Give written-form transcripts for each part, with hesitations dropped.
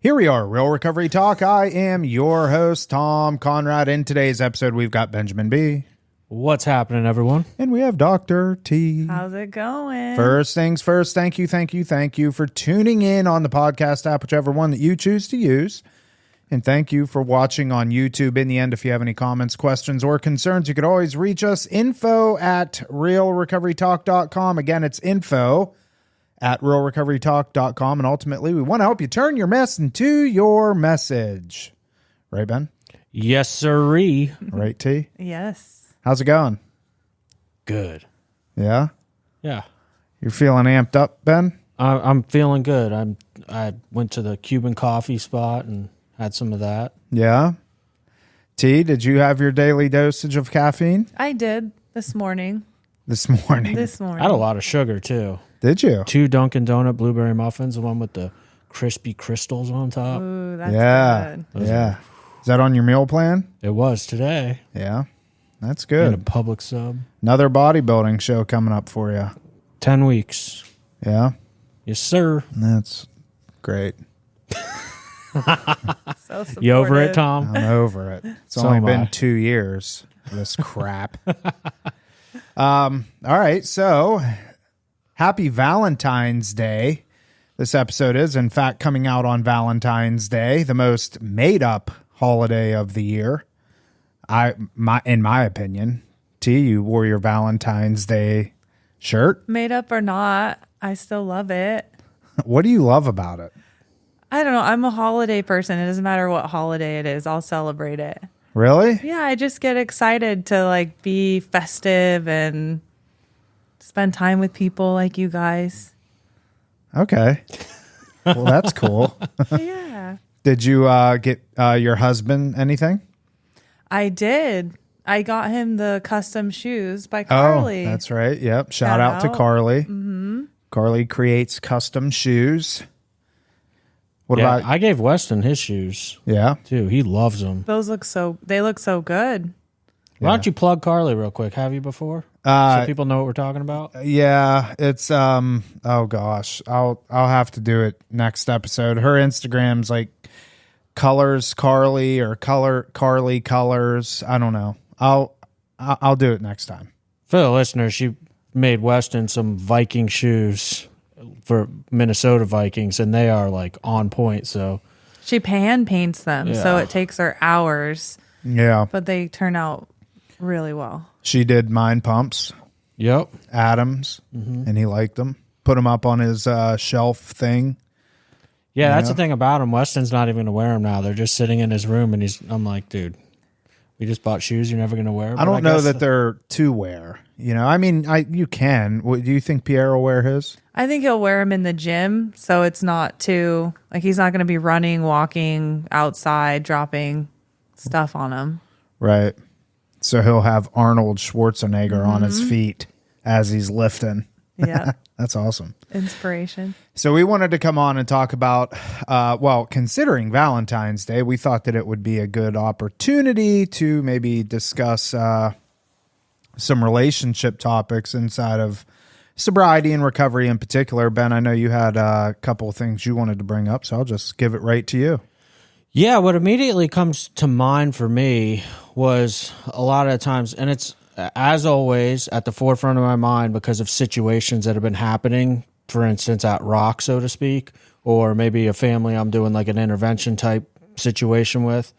Here we are, Real Recovery Talk. I am your host, Tom Conrad. In today's episode, we've got Benjamin B. What's happening, everyone? And we have Dr. T. How's it going? First things first, thank you for tuning in on the podcast app, whichever one that you choose to use. And thank you for watching on YouTube. In the end, if you have any comments, questions, or concerns, you could always reach us, info@realrecoverytalk.com. Again, it's info@realrecoverytalk.com. And ultimately, we want to help you turn your mess into your message. Right, Ben? Yes, sirree. Right, T? Yes. How's it going? Good. Yeah? Yeah. You're feeling amped up, Ben? I'm feeling good. I went to the Cuban coffee spot and had some of that. Yeah? T, did you have your daily dosage of caffeine? I did this morning. This morning. I had a lot of sugar, too. Did you? 2 Dunkin' Donut blueberry muffins, the one with the crispy crystals on top. Ooh, that's good. Yeah. Is that on your meal plan? It was today. Yeah. That's In a good. public sub. Another bodybuilding show coming up for you. 10 weeks. Yeah. Yes, sir. That's great. So You over it, supportive. Tom? I'm over it. It's So only am been I. 2 years of this crap. All right. So happy Valentine's Day. This episode is, in fact, coming out on Valentine's Day, the most made up holiday of the year. In my opinion. T, you wore your Valentine's Day shirt. Made up or not, I still love it. What do you love about it? I don't know. I'm a holiday person. It doesn't matter what holiday it is. I'll celebrate it. Really? Yeah, I just get excited to like be festive and spend time with people like you guys. Okay. Well, that's cool. Yeah. Did you get your husband anything? I did. I got him the custom shoes by Carly. Oh, that's right. Yep. Shout out to Carly. Mm-hmm. Carly creates custom shoes. What Yeah, about? I gave Weston his shoes, Yeah. too. He loves them. They look so good. Why don't you plug Carly real quick? Have you before? So people know what we're talking about? Yeah. It's oh gosh, I'll have to do it next episode. Her Instagram's like Colors Carly or Carly Colors. I don't know. I'll do it next time. For the listeners, she made Weston some Viking shoes for Minnesota Vikings, and they are like on point. So She hand paints them, so Yeah. it takes her hours, Yeah. but they turn out really well. She did Mind Pumps, yep. Adams, and he liked them. Put them up on his shelf thing. Yeah, that's the thing about him. Weston's not even going to wear them now. They're just sitting in his room, and I'm like, dude, we just bought shoes you're never going to wear. I don't know that they're to wear. You know, I mean, you can. Do you think Pierre will wear his? I think he'll wear them in the gym, so it's not too like he's not going to be running, walking outside, dropping stuff on him. Right. So he'll have Arnold Schwarzenegger on his feet as he's lifting. Yeah, That's awesome. inspiration. So we wanted to come on and talk about, considering Valentine's Day, we thought that it would be a good opportunity to maybe discuss some relationship topics inside of sobriety and recovery in particular. Ben, I know you had a couple of things you wanted to bring up, so I'll just give it right to you. Yeah, what immediately comes to mind for me was a lot of times, and it's, as always, at the forefront of my mind because of situations that have been happening, for instance, at Rock, so to speak, or maybe a family I'm doing like an intervention type situation with.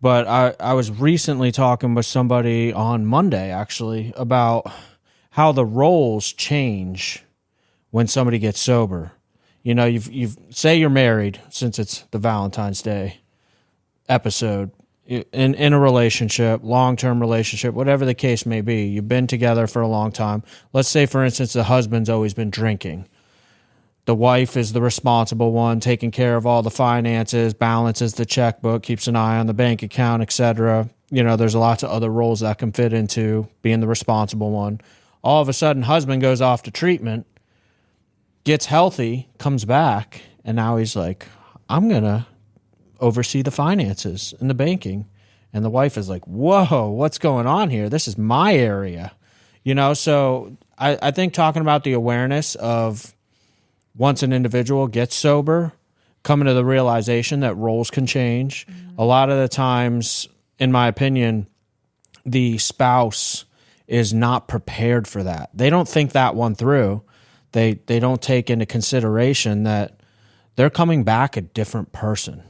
But I was recently talking with somebody on Monday, actually, about how the roles change when somebody gets sober. You know, you've say you're married, since it's the Valentine's Day episode, in a relationship, long-term relationship, whatever the case may be. You've been together for a long time. Let's say, for instance, the husband's always been drinking. The wife is the responsible one, taking care of all the finances, balances the checkbook, keeps an eye on the bank account, etc. You know, there's lots of other roles that can fit into being the responsible one. All of a sudden, husband goes off to treatment, gets healthy, comes back, and now he's like, I'm going to oversee the finances and the banking. And the wife is like, whoa, what's going on here? This is my area. You know, so I think talking about the awareness of once an individual gets sober, coming to the realization that roles can change. A lot of the times, in my opinion, the spouse is not prepared for that. They don't think that one through. They don't take into consideration that they're coming back a different person.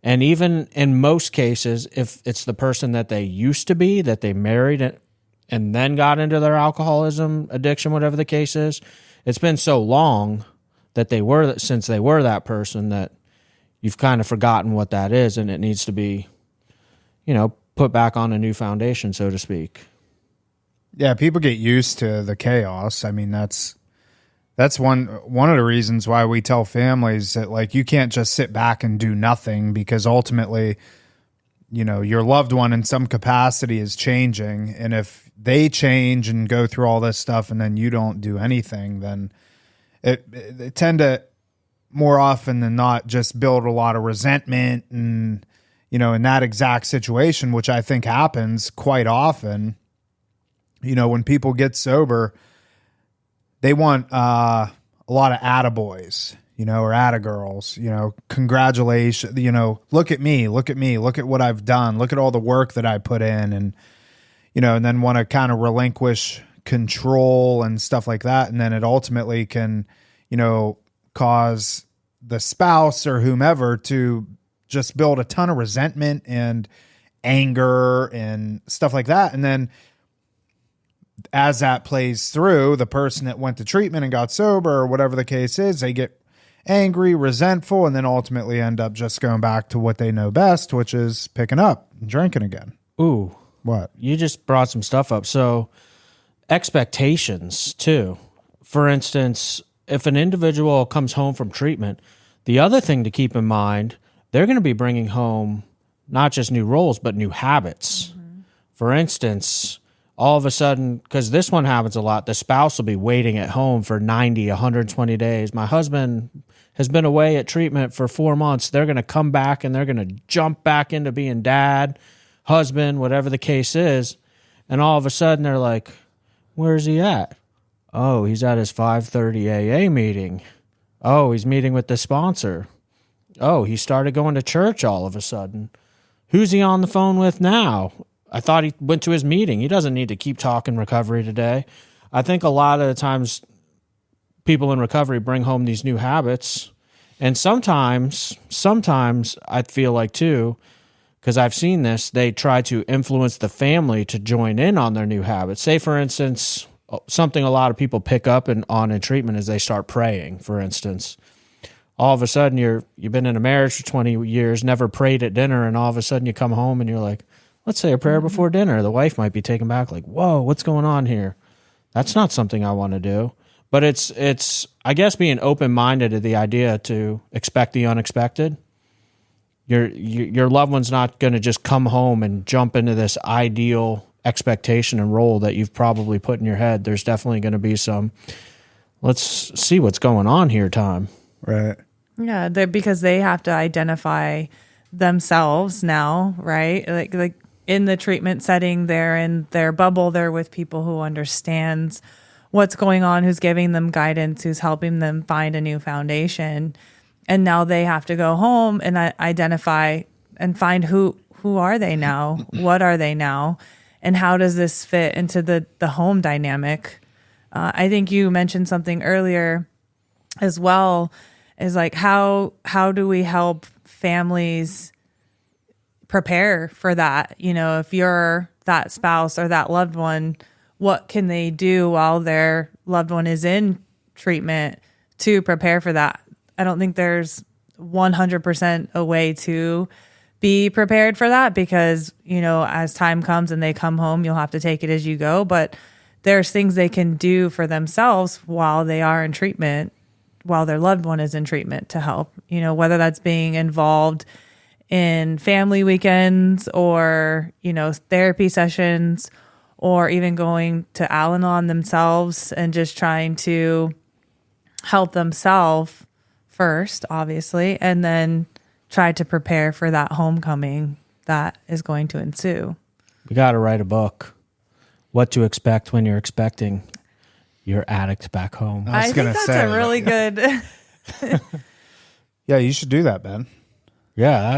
And even in most cases, if it's the person that they used to be, that they married and then got into their alcoholism, addiction, whatever the case is, it's been so long that since they were that person that you've kind of forgotten what that is, and it needs to be, put back on a new foundation, so to speak. Yeah, people get used to the chaos. I mean, that's one of the reasons why we tell families that, like, you can't just sit back and do nothing, because ultimately, your loved one in some capacity is changing, and if they change and go through all this stuff and then you don't do anything, then it tend to more often than not just build a lot of resentment and, in that exact situation, which I think happens quite often. When people get sober, they want a lot of attaboys, or attagirls, congratulations, look at me, look at what I've done, look at all the work that I put in, and, and then want to kind of relinquish control and stuff like that. And then it ultimately can, cause the spouse or whomever to just build a ton of resentment and anger and stuff like that. And then as that plays through, the person that went to treatment and got sober or whatever the case is, they get angry, resentful, and then ultimately end up just going back to what they know best, which is picking up and drinking again. Ooh. What? You just brought some stuff up. So expectations too. For instance, if an individual comes home from treatment, the other thing to keep in mind, they're going to be bringing home not just new roles, but new habits. Mm-hmm. For instance, all of a sudden, because this one happens a lot, the spouse will be waiting at home for 90, 120 days. My husband has been away at treatment for 4 months. They're going to come back and they're going to jump back into being dad, husband, whatever the case is. And all of a sudden they're like, where's he at? Oh, he's at his 5:30 AA meeting. Oh, he's meeting with the sponsor. Oh, he started going to church all of a sudden. Who's he on the phone with now? I thought he went to his meeting. He doesn't need to keep talking recovery today. I think a lot of the times people in recovery bring home these new habits. And sometimes I feel like too, because I've seen this, they try to influence the family to join in on their new habits. Say, for instance, something a lot of people pick up on in treatment is they start praying, for instance. All of a sudden, you've been in a marriage for 20 years, never prayed at dinner, and all of a sudden you come home and you're like, let's say a prayer before dinner. The wife might be taken back like, whoa, what's going on here? That's not something I want to do. But it's I guess, being open-minded to the idea to expect the unexpected. Your loved one's not going to just come home and jump into this ideal expectation and role that you've probably put in your head. There's definitely going to be some, let's see what's going on here time. Right. Yeah, because they have to identify themselves now, right? Like in the treatment setting, they're in their bubble. They're with people who understands what's going on, who's giving them guidance, who's helping them find a new foundation. And now they have to go home and identify and find who are they now? What are they now? And how does this fit into the home dynamic? I think you mentioned something earlier as well, is like how do we help families prepare for that? If you're that spouse or that loved one, what can they do while their loved one is in treatment to prepare for that? I don't think there's 100% a way to be prepared for that, because, as time comes and they come home, you'll have to take it as you go. But there's things they can do for themselves while they are in treatment, while their loved one is in treatment, to help, whether that's being involved in family weekends or, therapy sessions, or even going to Al-Anon themselves and just trying to help themselves first, obviously, and then try to prepare for that homecoming that is going to ensue. We got to write a book. What to expect when you're expecting your addict back home. I think that's a really good. Yeah, you should do that, Ben. Yeah.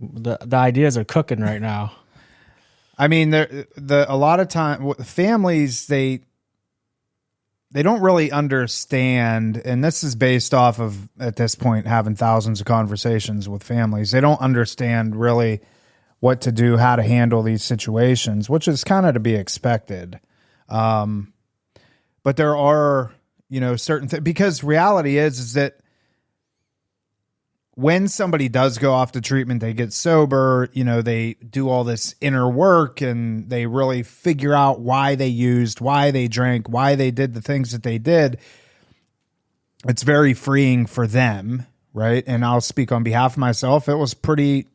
The ideas are cooking right now. I mean, a lot of time families they don't really understand, and this is based off of at this point having thousands of conversations with families. They don't understand really what to do, how to handle these situations, which is kind of to be expected. But there are, certain things, because reality is that when somebody does go off to treatment, they get sober, they do all this inner work and they really figure out why they used, why they drank, why they did the things that they did. It's very freeing for them, right? And I'll speak on behalf of myself. It was pretty,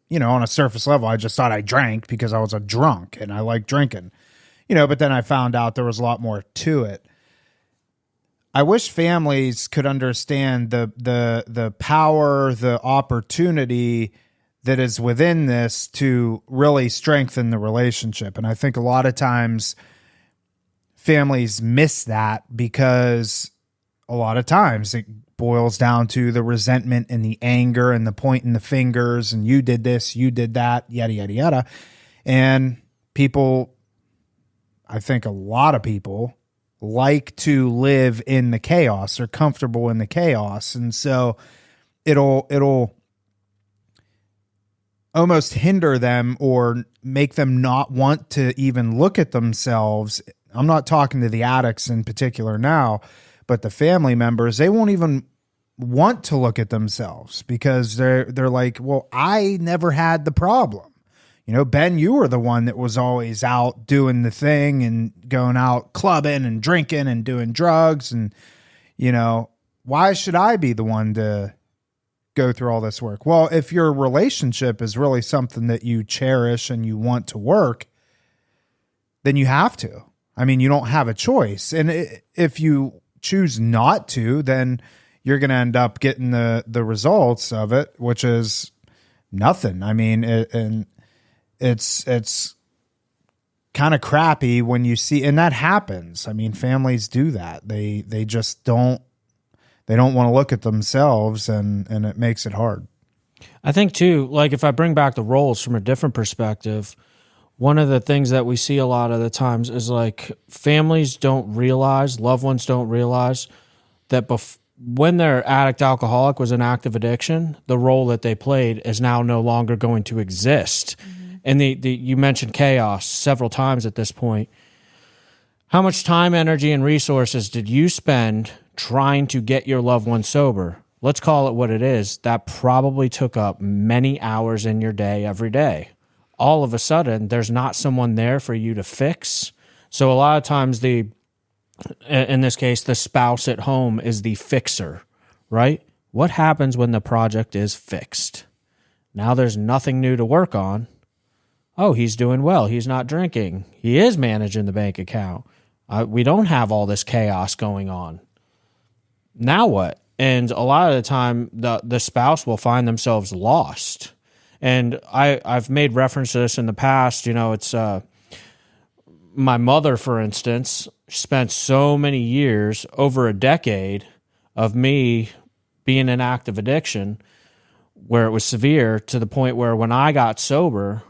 on a surface level, I just thought I drank because I was a drunk and I like drinking, but then I found out there was a lot more to it. I wish families could understand the power, the opportunity that is within this to really strengthen the relationship. And I think a lot of times families miss that because a lot of times it boils down to the resentment and the anger and the pointing the fingers and you did this, you did that, yada, yada, yada. And people, I think a lot of people like to live in the chaos or comfortable in the chaos. And so it'll almost hinder them or make them not want to even look at themselves. I'm not talking to the addicts in particular now, but the family members, they won't even want to look at themselves because they're like, well, I never had the problem. Ben, you were the one that was always out doing the thing and going out clubbing and drinking and doing drugs. And, why should I be the one to go through all this work? Well, if your relationship is really something that you cherish and you want to work, then you have to. I mean, you don't have a choice. And if you choose not to, then you're going to end up getting the results of it, which is nothing. I mean, it's kind of crappy when you see, and that happens. I mean, families do that. They just don't want to look at themselves and it makes it hard. I think too, like if I bring back the roles from a different perspective, one of the things that we see a lot of the times is like families don't realize, loved ones don't realize that when their addict alcoholic was an active addiction, the role that they played is now no longer going to exist. Mm-hmm. And you mentioned chaos several times at this point. How much time, energy, and resources did you spend trying to get your loved one sober? Let's call it what it is. That probably took up many hours in your day every day. All of a sudden, there's not someone there for you to fix. So a lot of times in this case, the spouse at home is the fixer, right? What happens when the project is fixed? Now there's nothing new to work on. Oh, he's doing well. He's not drinking. He is managing the bank account. We don't have all this chaos going on. Now what? And a lot of the time, the spouse will find themselves lost. And I've made reference to this in the past. It's my mother, for instance, spent so many years, over a decade, of me being in active addiction where it was severe to the point where when I got sober,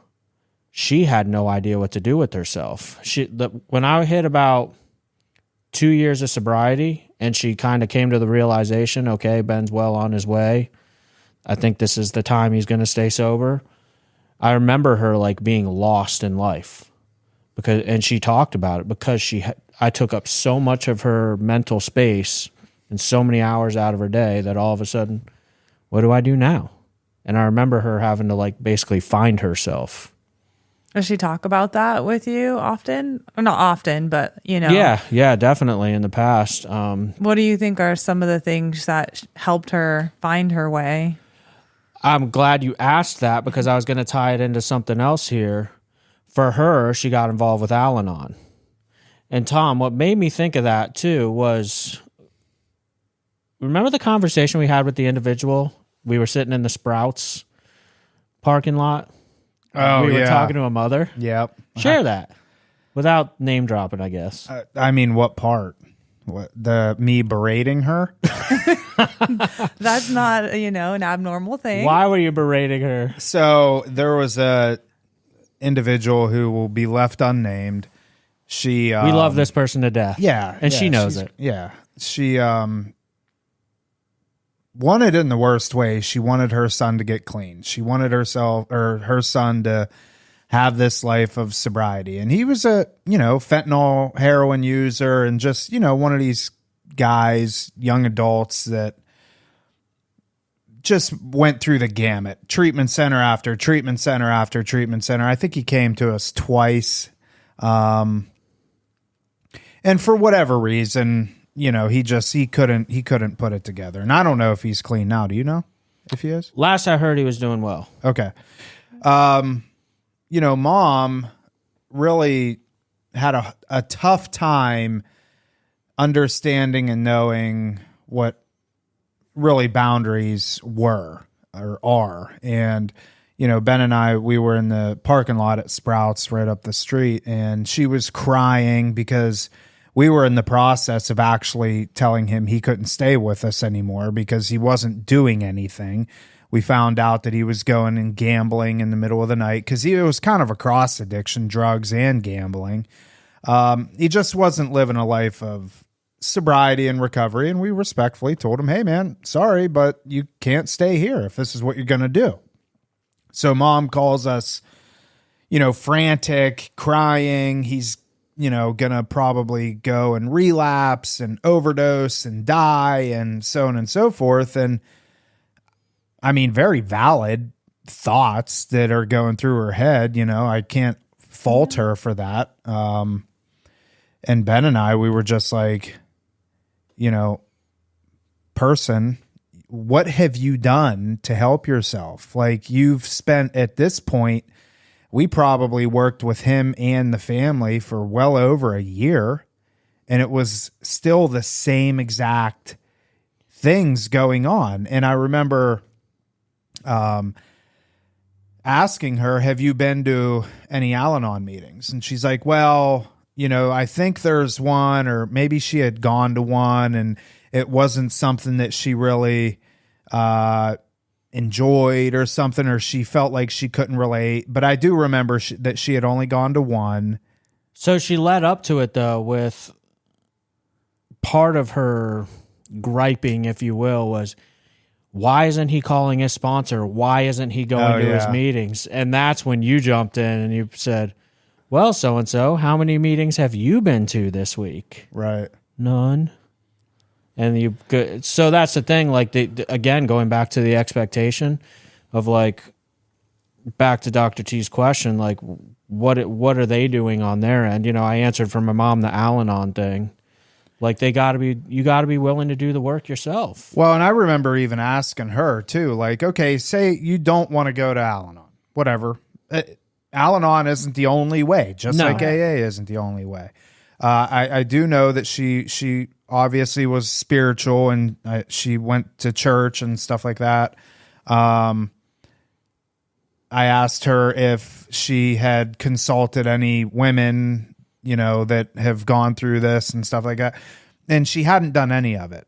she had no idea what to do with herself. When I hit about 2 years of sobriety and she kind of came to the realization, okay, Ben's well on his way. I think this is the time he's going to stay sober. I remember her like being lost in life and she talked about it because I took up so much of her mental space and so many hours out of her day that all of a sudden, what do I do now? And I remember her having to like basically find herself. Does she talk about that with you often? Or not often, but Yeah, definitely in the past. What do you think are some of the things that helped her find her way? I'm glad you asked that because I was going to tie it into something else here. For her, she got involved with Al-Anon. And Tom, what made me think of that too was, remember the conversation we had with the individual? We were sitting in the Sprouts parking lot. Oh, we were talking to a mother. Yep. Share that without name dropping, I guess. I mean, what part? What, me berating her? That's not, an abnormal thing. Why were you berating her? So there was a individual who will be left unnamed. She We love this person to death. Yeah. And she knows it. Yeah. She wanted in the worst way. She wanted her son to get clean. She wanted her son to have this life of sobriety. And he was a, fentanyl heroin user and just, one of these guys, young adults that just went through the gamut. Treatment center after treatment center after treatment center. I think he came to us twice. And for whatever reason, he couldn't put it together. And I don't know if he's clean now. Do you know if he is? Last I heard, he was doing well. Okay. Mom really had a tough time understanding and knowing what really boundaries were or are. And, Ben and I, we were in the parking lot at Sprouts right up the street, and she was crying because we were in the process of actually telling him he couldn't stay with us anymore because he wasn't doing anything. We found out that he was going and gambling in the middle of the night because he was kind of a cross addiction, drugs and gambling. He just wasn't living a life of sobriety and recovery. And we respectfully told him, hey, man, sorry, but you can't stay here if this is what you're going to do. So Mom calls us, frantic, crying. He's, going to probably go and relapse and overdose and die and so on and so forth. And I mean, very valid thoughts that are going through her head. I can't fault her for that. And Ben and I, we were just like, person, what have you done to help yourself? Like, you've spent, at this point, we probably worked with him and the family for well over a year, and it was still the same exact things going on. And I remember asking her, have you been to any Al-Anon meetings? And she's like, well, I think there's one, or maybe she had gone to one and it wasn't something that she really enjoyed or something, or she felt like she couldn't relate. But I do remember that she had only gone to one. So she led up to it, though, with part of her griping, if you will, was, why isn't he calling his sponsor? Why isn't he going to his meetings? And that's when you jumped in and you said, well, so-and-so, how many meetings have you been to this week? Right. None. And so that's the thing, like, again, going back to the expectation of, like, back to Dr. T's question, like, what are they doing on their end? I answered for my mom the Al-Anon thing. Like, you got to be willing to do the work yourself. Well, and I remember even asking her too, like, okay, say you don't want to go to Al-Anon, whatever. Al-Anon isn't the only way, just like AA isn't the only way. I do know that she obviously was spiritual and she went to church and stuff like that. I asked her if she had consulted any women, that have gone through this and stuff like that. And she hadn't done any of it.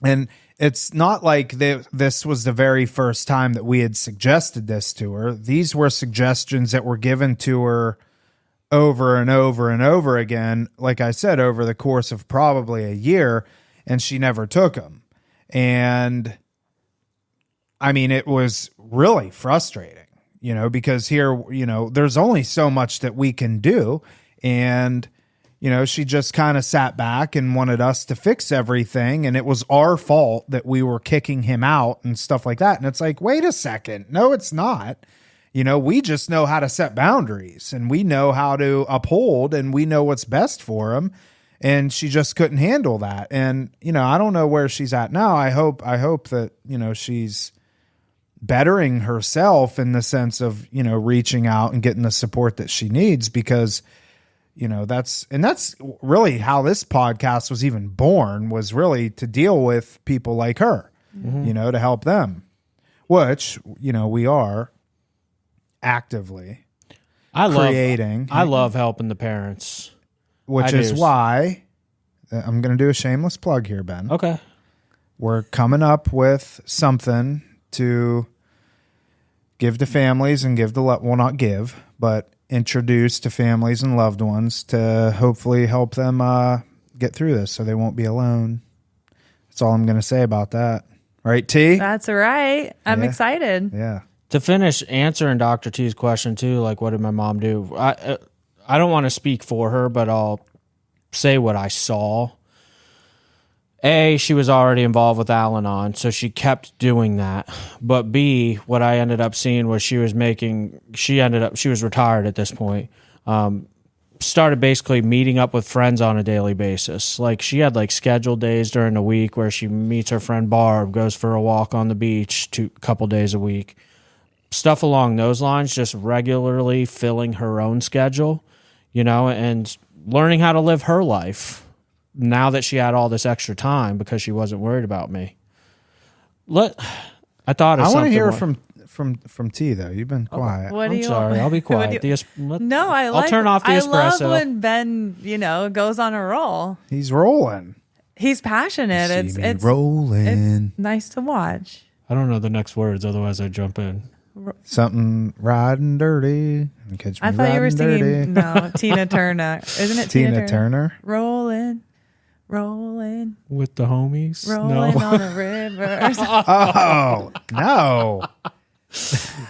And it's not like this was the very first time that we had suggested this to her. These were suggestions that were given to her over and over and over again, like I said, over the course of probably a year, and she never took them. And I mean, it was really frustrating, because here, there's only so much that we can do. And, she just kind of sat back and wanted us to fix everything. And it was our fault that we were kicking him out and stuff like that. And it's like, wait a second. No, it's not. We just know how to set boundaries and we know how to uphold and we know what's best for him. And she just couldn't handle that. And, I don't know where she's at now. I hope that, she's bettering herself in the sense of, reaching out and getting the support that she needs, because, that's really how this podcast was even born, was really to deal with people like her, to help them, which, we are actively creating. I love helping the parents. Which is why I'm going to do a shameless plug here, Ben. Okay. We're coming up with something to give to families and give to well, not give, but introduce to families and loved ones to hopefully help them get through this so they won't be alone. That's all I'm going to say about that. Right, T? That's right. I'm excited. Yeah. To finish answering Dr. T's question too, like what did my mom do? I don't want to speak for her, but I'll say what I saw. A, she was already involved with Al-Anon, so she kept doing that. But B, what I ended up seeing was she was retired at this point. Started basically meeting up with friends on a daily basis. Like she had like scheduled days during the week where she meets her friend Barb, goes for a walk on the beach a couple days a week. Stuff along those lines, just regularly filling her own schedule, and learning how to live her life now that she had all this extra time because she wasn't worried about me. I thought I want to hear from T though. You've been quiet. What do I'm you sorry, I'll be quiet. I'll turn off the espresso. I love when Ben, goes on a roll. He's rolling. He's passionate. It's rolling. It's nice to watch. I don't know the next words, otherwise I jump in. Something riding dirty. Catch me I thought you were dirty. singing Tina Turner. Isn't it Tina Turner? Rolling With the homies? rolling No. on a river. Oh, no.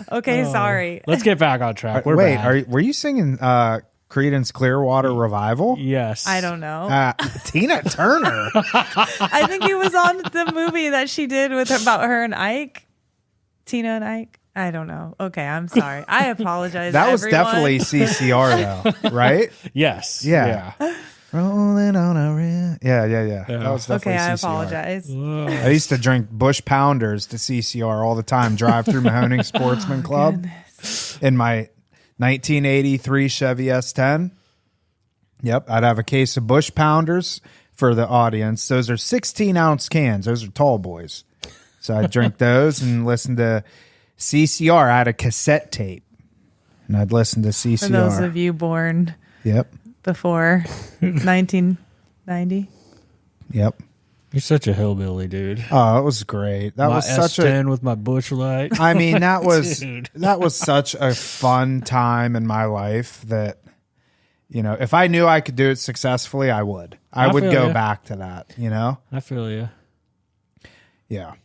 Okay, sorry. Let's get back on track. We're Wait, bad. were you singing Creedence Clearwater Revival? Yes. I don't know. Tina Turner. I think it was on the movie that she did about her and Ike. Tina and Ike. I don't know. Okay, I'm sorry. I apologize. That was everyone. definitely CCR though, right? Yes. Yeah. Rolling on a river. Yeah. That was definitely Okay, I CCR. apologize. I used to drink Bush Pounders to CCR all the time. Drive through Mahoning Sportsman Club in my 1983 Chevy S10. Yep, I'd have a case of Bush Pounders for the audience. Those are 16-ounce cans. Those are tall boys. So I'd drink those and listen to CCR. I had a cassette tape, and I'd listen to CCR. For those of you born before 1990. Yep. You're such a hillbilly, dude. Oh, it was great. That my was such S10 with my bush light. I mean, that was Dude. that was such a fun time in my life that, if I knew I could do it successfully, I would. I would feel go ya. back to that, I feel you. Yeah.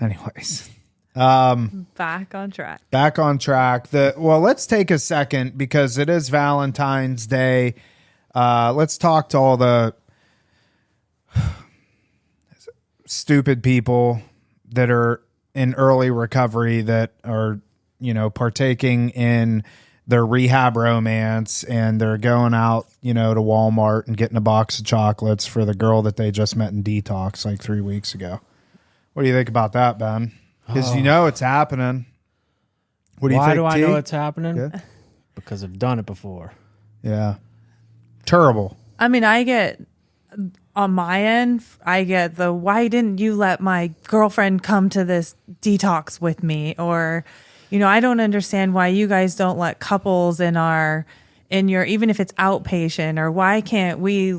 Anyways, Back on track. back on track. Let's take a second because it is Valentine's Day. Let's talk to all the stupid people that are in early recovery that are, partaking in their rehab romance, and they're going out, to Walmart and getting a box of chocolates for the girl that they just met in detox like 3 weeks ago. What do you think about that, Ben? Because it's happening. What do you think, Why do I T? know it's happening? Good. Because I've done it before. Yeah. Terrible. I mean, on my end, I get why didn't you let my girlfriend come to this detox with me? Or, I don't understand why you guys don't let couples in your, even if it's outpatient, or why can't we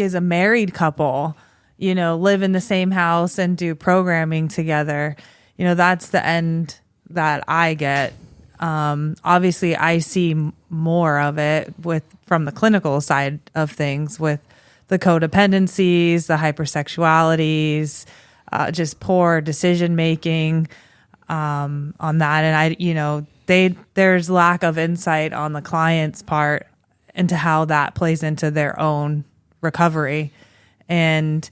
as a married couple, live in the same house and do programming together? That's the end that I get. Obviously I see more of it from the clinical side of things with the codependencies, the hypersexualities, just poor decision making on that. And there's lack of insight on the client's part into how that plays into their own recovery. And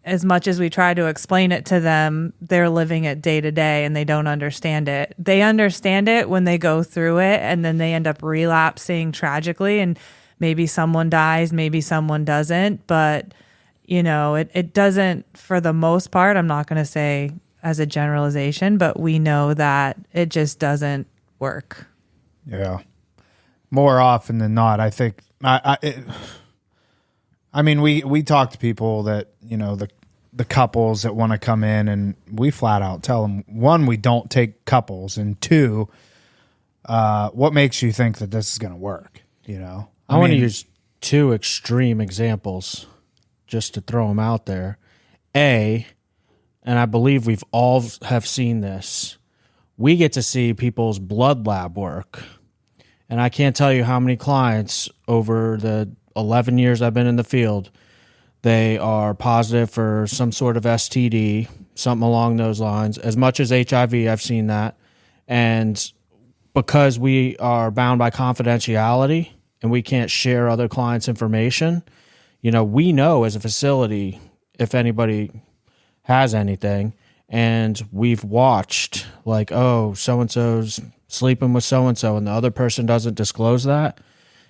as much as we try to explain it to them, they're living it day to day and they don't understand it. They understand it when they go through it, and then they end up relapsing tragically, and maybe someone dies, maybe someone doesn't. But, it doesn't, for the most part, I'm not going to say as a generalization, but we know that it just doesn't work. Yeah. More often than not, I think. We talk to people that, the couples that want to come in, and we flat out tell them, one, we don't take couples, and two, what makes you think that this is going to work? I want to use two extreme examples just to throw them out there. And I believe we've all have seen this, we get to see people's blood lab work. And I can't tell you how many clients over the 11 years I've been in the field, they are positive for some sort of STD, something along those lines. As much as HIV, I've seen that. And because we are bound by confidentiality and we can't share other clients' information, we know as a facility if anybody has anything. And we've watched so-and-so's sleeping with so-and-so and the other person doesn't disclose that.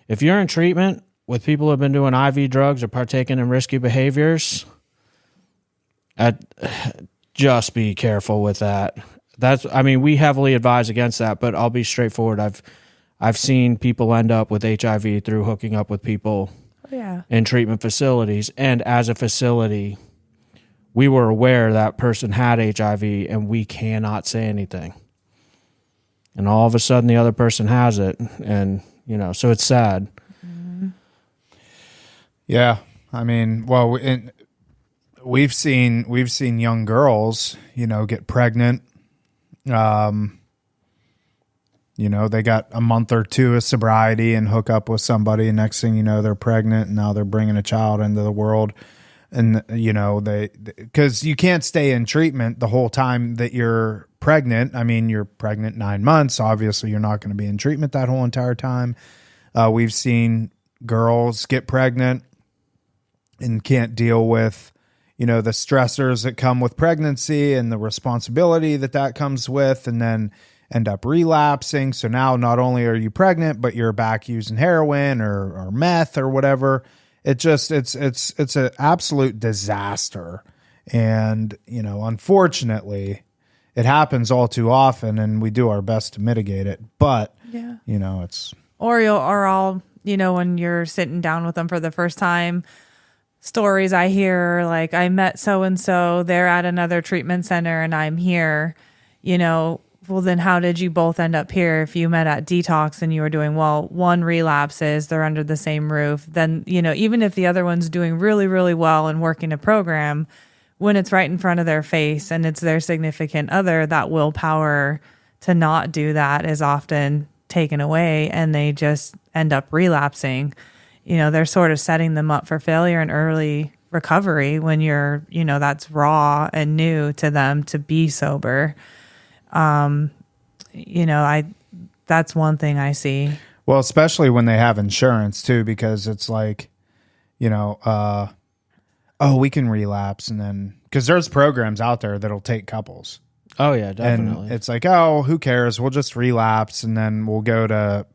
If you're in treatment with people who have been doing IV drugs or partaking in risky behaviors, just be careful with that. We heavily advise against that, but I'll be straightforward. I've seen people end up with HIV through hooking up with people in treatment facilities. And as a facility, we were aware that person had HIV and we cannot say anything. And all of a sudden the other person has it. And, so it's sad. Mm-hmm. Yeah. We've seen young girls, get pregnant. They got a month or two of sobriety and hook up with somebody. And next thing you know, they're pregnant and now they're bringing a child into the world. And, because you can't stay in treatment the whole time that you're pregnant. You're pregnant 9 months. Obviously, you're not going to be in treatment that whole entire time. We've seen girls get pregnant and can't deal with, the stressors that come with pregnancy and the responsibility that comes with, and then end up relapsing. So now not only are you pregnant, but you're back using heroin or meth or whatever. It's an absolute disaster. And, unfortunately, it happens all too often and we do our best to mitigate it. But, it's... when you're sitting down with them for the first time, stories I hear, like, I met so-and-so, they're at another treatment center and I'm here, well, then how did you both end up here? If you met at detox and you were doing well, one relapses, they're under the same roof, then, even if the other one's doing really, really well and working a program, when it's right in front of their face and it's their significant other, that willpower to not do that is often taken away and they just end up relapsing. They're sort of setting them up for failure and early recovery when you're, that's raw and new to them to be sober. That's one thing I see. Well, especially when they have insurance too, because it's like, we can relapse. And then, because there's programs out there that'll take couples. Oh yeah, definitely. And it's like, oh, who cares? We'll just relapse and then we'll go to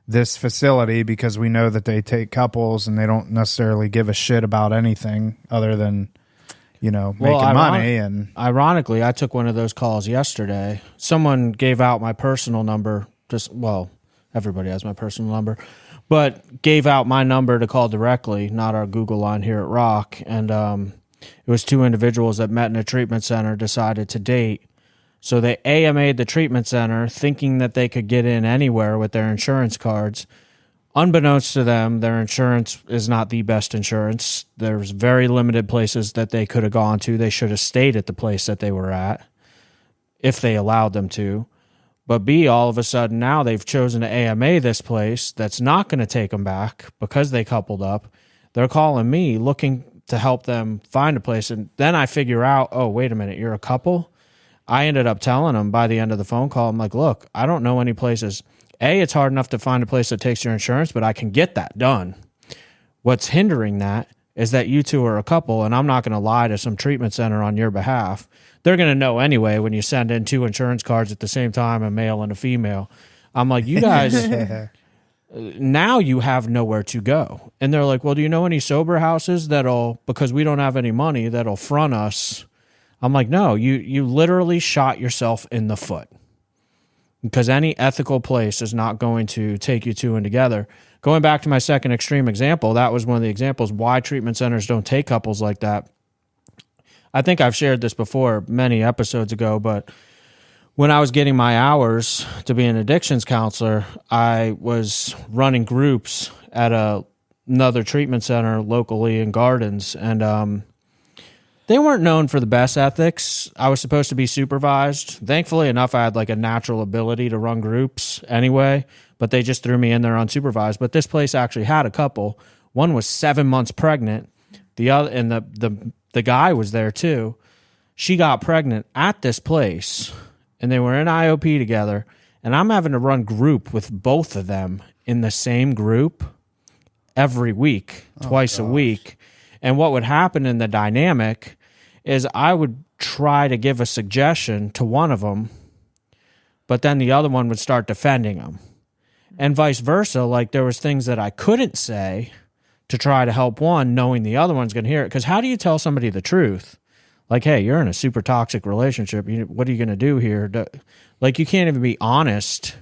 this facility because we know that they take couples and they don't necessarily give a shit about anything other than, making money. And ironically, I took one of those calls yesterday. Someone gave out my personal number. Everybody has my personal number, but gave out my number to call directly, not our Google line here at Rock. And it was two individuals that met in a treatment center, decided to date. So they AMA'd the treatment center thinking that they could get in anywhere with their insurance cards. Unbeknownst to them, their insurance is not the best insurance. There's very limited places that they could have gone to. They should have stayed at the place that they were at if they allowed them to. But B, all of a sudden now they've chosen to AMA this place that's not going to take them back because they coupled up. They're calling me looking to help them find a place. And then I figure out, oh, wait a minute, you're a couple? I ended up telling them by the end of the phone call, I'm like, look, I don't know any places. It's hard enough to find a place that takes your insurance, but I can get that done. What's hindering that is that you two are a couple, and I'm not going to lie to some treatment center on your behalf. They're going to know anyway when you send in two insurance cards at the same time, a male and a female. I'm like, you guys, now you have nowhere to go. And they're like, well, do you know any sober houses because we don't have any money, that'll front us? I'm like, no, you literally shot yourself in the foot. Because any ethical place is not going to take you two in together. Going back to my second extreme example, that was one of the examples why treatment centers don't take couples like that. I think I've shared this before many episodes ago, but when I was getting my hours to be an addictions counselor, I was running groups at a another treatment center locally in Gardens, and they weren't known for the best ethics. I was supposed to be supervised. Thankfully enough, I had like a natural ability to run groups anyway, but they just threw me in there unsupervised. But this place actually had a couple. One was 7 months pregnant. The other, and the guy was there too. She got pregnant at this place, and they were in IOP together. And I'm having to run group with both of them in the same group every week, twice a week. And what would happen in the dynamic is I would try to give a suggestion to one of them, but then the other one would start defending them. And vice versa. Like there was things that I couldn't say to try to help one, knowing the other one's going to hear it. Because how do you tell somebody the truth? Like, hey, you're in a super toxic relationship. What are you going to do here? Like, you can't even be honest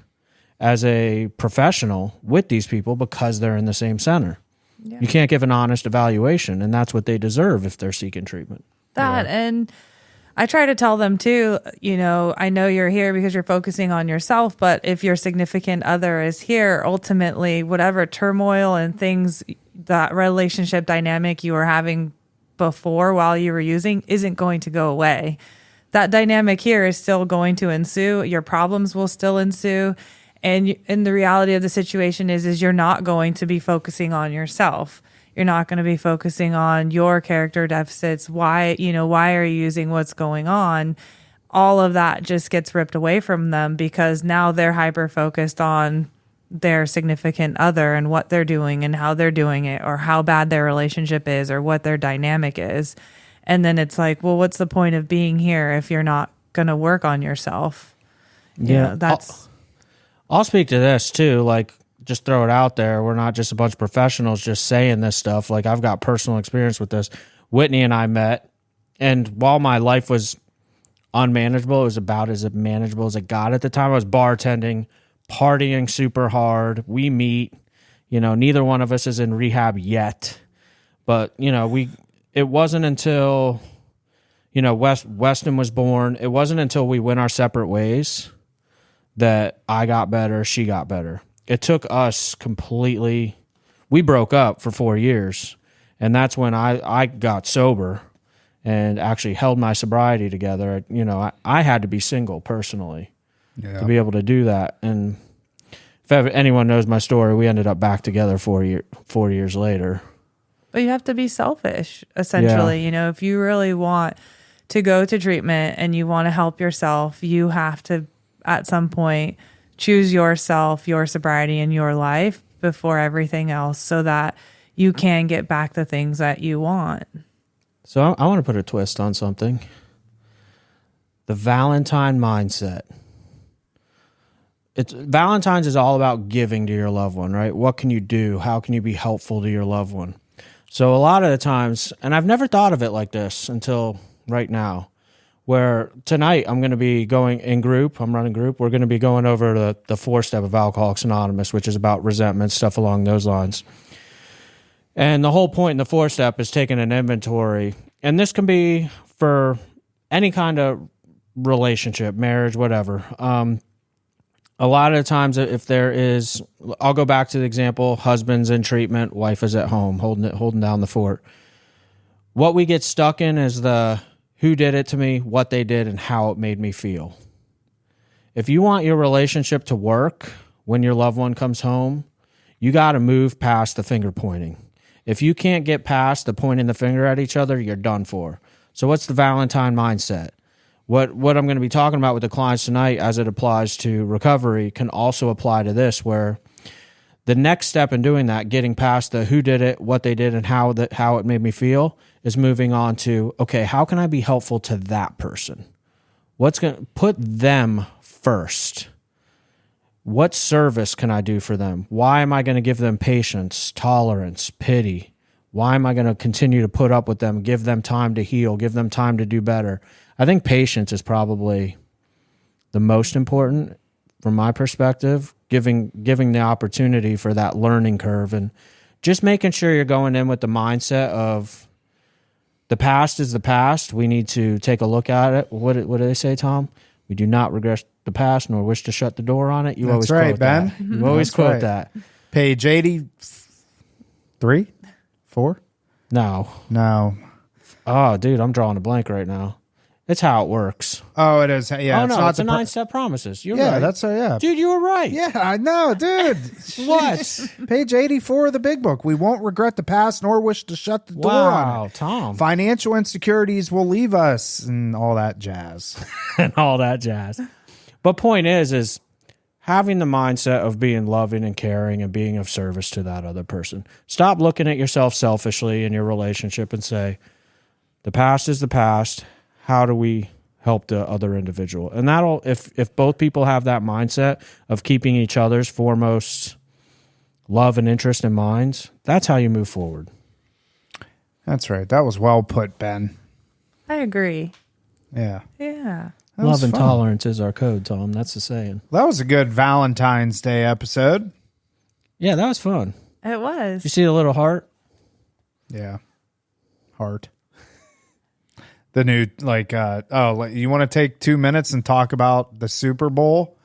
as a professional with these people because they're in the same center. Yeah. You can't give an honest evaluation, and that's what they deserve if they're seeking treatment. And I try to tell them too, I know you're here because you're focusing on yourself, but if your significant other is here, ultimately, whatever turmoil and things, that relationship dynamic you were having before while you were using isn't going to go away. That dynamic here is still going to ensue. Your problems will still ensue. And the reality of the situation is you're not going to be focusing on yourself. You're not going to be focusing on your character deficits. Why are you using, what's going on? All of that just gets ripped away from them because now they're hyper focused on their significant other and what they're doing and how they're doing it, or how bad their relationship is, or what their dynamic is. And then it's like, well, what's the point of being here if you're not going to work on yourself? I'll speak to this too. Like, just throw it out there. We're not just a bunch of professionals just saying this stuff. Like, I've got personal experience with this. Whitney and I met, and while my life was unmanageable, it was about as manageable as it got at the time. I was bartending, partying super hard. We meet, neither one of us is in rehab yet, but it wasn't until, Weston was born. It wasn't until we went our separate ways that I got better, she got better. It took us we broke up for 4 years, and that's when I got sober and actually held my sobriety together. I had to be single personally to be able to do that. And if anyone knows my story, we ended up back together 4 years later. But you have to be selfish, essentially. Yeah. If you really want to go to treatment and you want to help yourself, you have to, at some point, choose yourself, your sobriety, and your life before everything else so that you can get back the things that you want. So I want to put a twist on something. The Valentine mindset. Valentine's is all about giving to your loved one, right? What can you do? How can you be helpful to your loved one? So a lot of the times, and I've never thought of it like this until right now, where tonight I'm going to be going in group. I'm running group. We're going to be going over the 4-step of Alcoholics Anonymous, which is about resentment, stuff along those lines. And the whole point in the 4-step is taking an inventory. And this can be for any kind of relationship, marriage, whatever. A lot of times if there is, I'll go back to the example, husband's in treatment, wife is at home, holding down the fort. What we get stuck in is the who did it to me, what they did, and how it made me feel. If you want your relationship to work when your loved one comes home, you got to move past the finger pointing. If you can't get past the pointing the finger at each other, you're done for. So what's the Valentine mindset? What I'm going to be talking about with the clients tonight as it applies to recovery can also apply to this, where the next step in doing that, getting past the who did it, what they did, and how it made me feel, is moving on to, okay, how can I be helpful to that person? What's going to put them first? What service can I do for them? Why am I going to give them patience, tolerance, pity? Why am I going to continue to put up with them, give them time to heal, give them time to do better? I think patience is probably the most important from my perspective, giving the opportunity for that learning curve, and just making sure you're going in with the mindset of the past is the past. We need to take a look at it. What do they say, Tom? We do not regret the past nor wish to shut the door on it. You That's always right, quote Ben. that. You always quote that. Page 80. 3? 4? No. No. Oh, dude, I'm drawing a blank right now. It's how it works. Oh, it is. Yeah. Oh, it's no, not it's a 9-step promises. You're yeah, right. that's yeah. Dude, you were right. Yeah, I know, dude. What? Page 84 of the big book. We won't regret the past nor wish to shut the door on Wow, it. Tom. Financial insecurities will leave us and all that jazz. And all that jazz. But point is having the mindset of being loving and caring and being of service to that other person. Stop looking at yourself selfishly in your relationship and say, the past is the past. How do we help the other individual? And that'll, if both people have that mindset of keeping each other's foremost love and interest in mind, that's how you move forward. That's right. That was well put, Ben. I agree. Yeah. Yeah. That was Love and fun. tolerance is our code, Tom. That's the saying. That was a good Valentine's Day episode. Yeah, that was fun. It was. You see the little heart? Yeah. Heart. The new, you want to take 2 minutes and talk about the Super Bowl?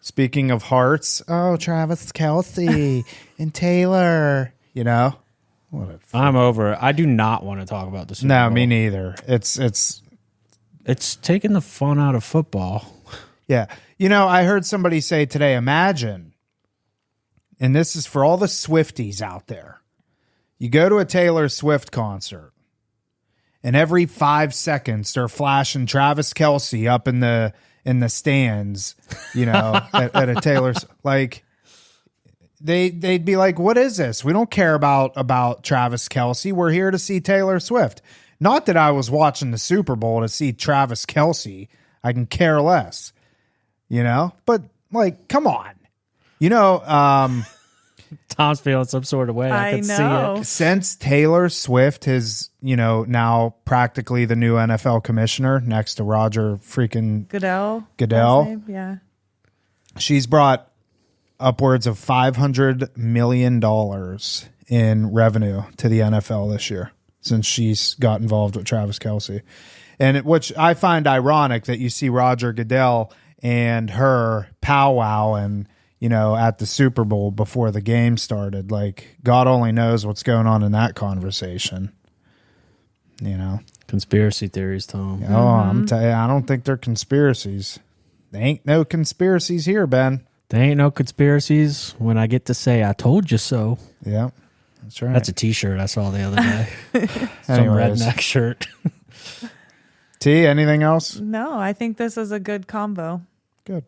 Speaking of hearts, Travis Kelce and Taylor, What I'm over it. I do not want to talk about the Super no, Bowl. me neither. It's taking the fun out of football. yeah. I heard somebody say today, imagine, and this is for all the Swifties out there. You go to a Taylor Swift concert, and every 5 seconds they're flashing Travis Kelce up in the stands, at a Taylor's they'd be like, what is this? We don't care about Travis Kelce. We're here to see Taylor Swift. Not that I was watching the Super Bowl to see Travis Kelce. I can care less, but come on, Tom's feeling some sort of way. I could know. see it. since Taylor Swift is, now practically the new NFL commissioner next to Roger freaking Goodell. Goodell. His name? Yeah. She's brought upwards of $500 million in revenue to the NFL this year since she's got involved with Travis Kelce. Which I find ironic that you see Roger Goodell and her powwowing, at the Super Bowl before the game started. Like, God only knows what's going on in that conversation. Conspiracy theories, Tom. Oh, I'm telling you, I don't think they're conspiracies. There ain't no conspiracies here, Ben. There ain't no conspiracies when I get to say I told you so. Yeah, that's right. That's a t-shirt I saw the other day. Some Anyways. redneck shirt. T, anything else? No, I think this is a good combo. Good.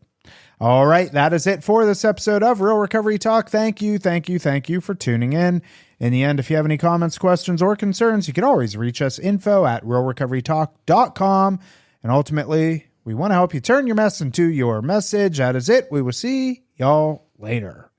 All right. That is it for this episode of Real Recovery Talk. Thank you for tuning in. In the end, if you have any comments, questions, or concerns, you can always reach us info@realrecoverytalk.com. And ultimately, we want to help you turn your mess into your message. That is it. We will see y'all later.